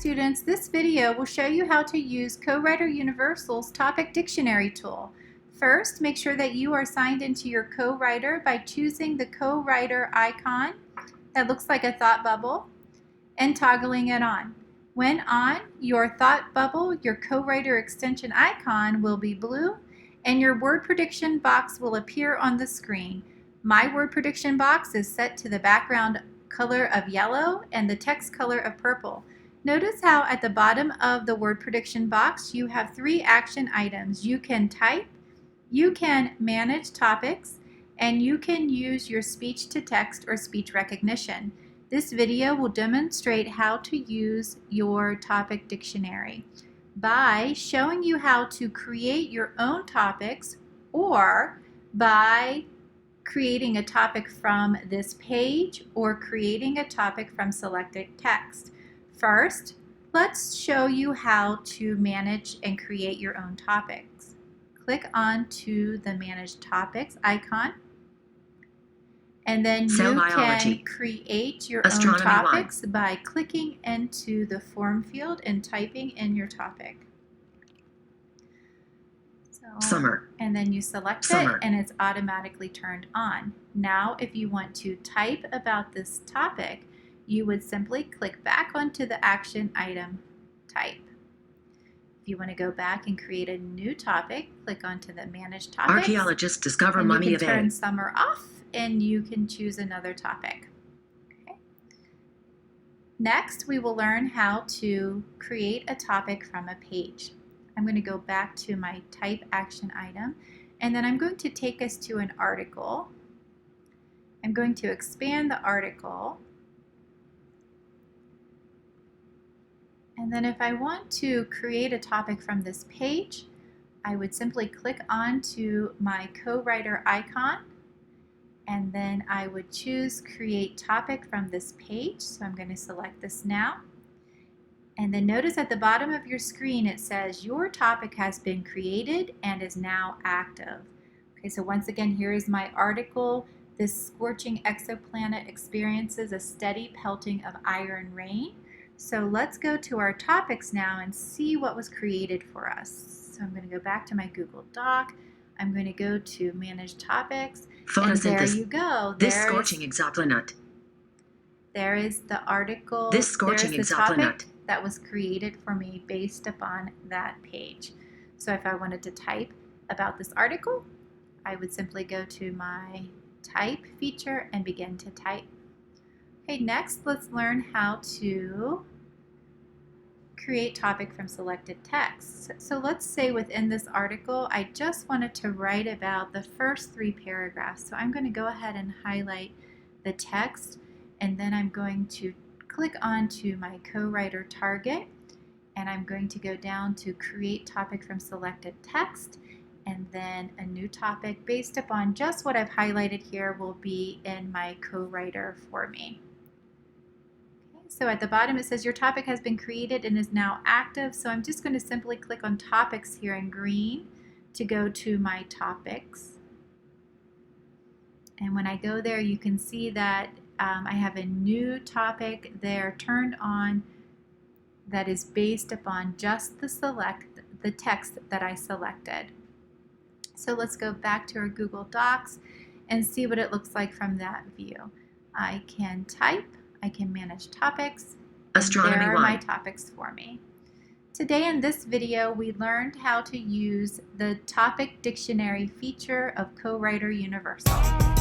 students, this video will show you how to use Co-Writer Universal's Topic Dictionary tool. First, make sure that you are signed into your Co-Writer by choosing the Co-Writer icon that looks like a thought bubble and toggling it on. When on, your thought bubble, your Co-Writer extension icon will be blue and your word prediction box will appear on the screen. My word prediction box is set to the background color of yellow and the text color of purple. Notice how at the bottom of the word prediction box you have 3 action items. You can type, you can manage topics, and you can use your speech to text or speech recognition. This video will demonstrate how to use your topic dictionary by showing you how to create your own topics or by creating a topic from this page or creating a topic from selected text. First, let's show you how to manage and create your own topics. Click on to the Manage Topics icon, and then you can create your own topics by clicking into the form field and typing in your topic. Summer. And then you select it and it's automatically turned on. Now if you want to type about this topic, you would simply click back onto the action item type. If you want to go back and create a new topic, click onto the Manage Topics. Archaeologists discover mummy of A. You can turn summer off and you can choose another topic. Okay. Next, we will learn how to create a topic from a page. I'm going to go back to my type action item, and then I'm going to take us to an article. I'm going to expand the article. And then if I want to create a topic from this page, I would simply click on to my Co-Writer icon, and then I would choose Create Topic from this page. So I'm going to select this now. And then notice at the bottom of your screen it says your topic has been created and is now active. Okay, so once again, here is my article. This scorching exoplanet experiences a steady pelting of iron rain. So let's go to our topics now and see what was created for us. So I'm going to go back to my Google Doc. I'm going to go to Manage Topics. And there you go. This scorching exoplanet. There is the article. This scorching exoplanet that was created for me based upon that page. So if I wanted to type about this article, I would simply go to my type feature and begin to type. Okay, next let's learn how to create topic from selected text. So let's say within this article, I just wanted to write about the first 3 paragraphs. So I'm going to go ahead and highlight the text, and then I'm going to click on to my Co-Writer target, and I'm going to go down to Create Topic from Selected Text, and then a new topic based upon just what I've highlighted here will be in my Co-Writer for me. Okay, so at the bottom it says your topic has been created and is now active, so I'm just going to simply click on Topics here in green to go to my topics. And when I go there, you can see that I have a new topic there turned on that is based upon just the text that I selected. So let's go back to our Google Docs and see what it looks like from that view. I can type, I can manage topics, and there are my topics for me. Today in this video, we learned how to use the Topic Dictionary feature of Co-Writer Universal.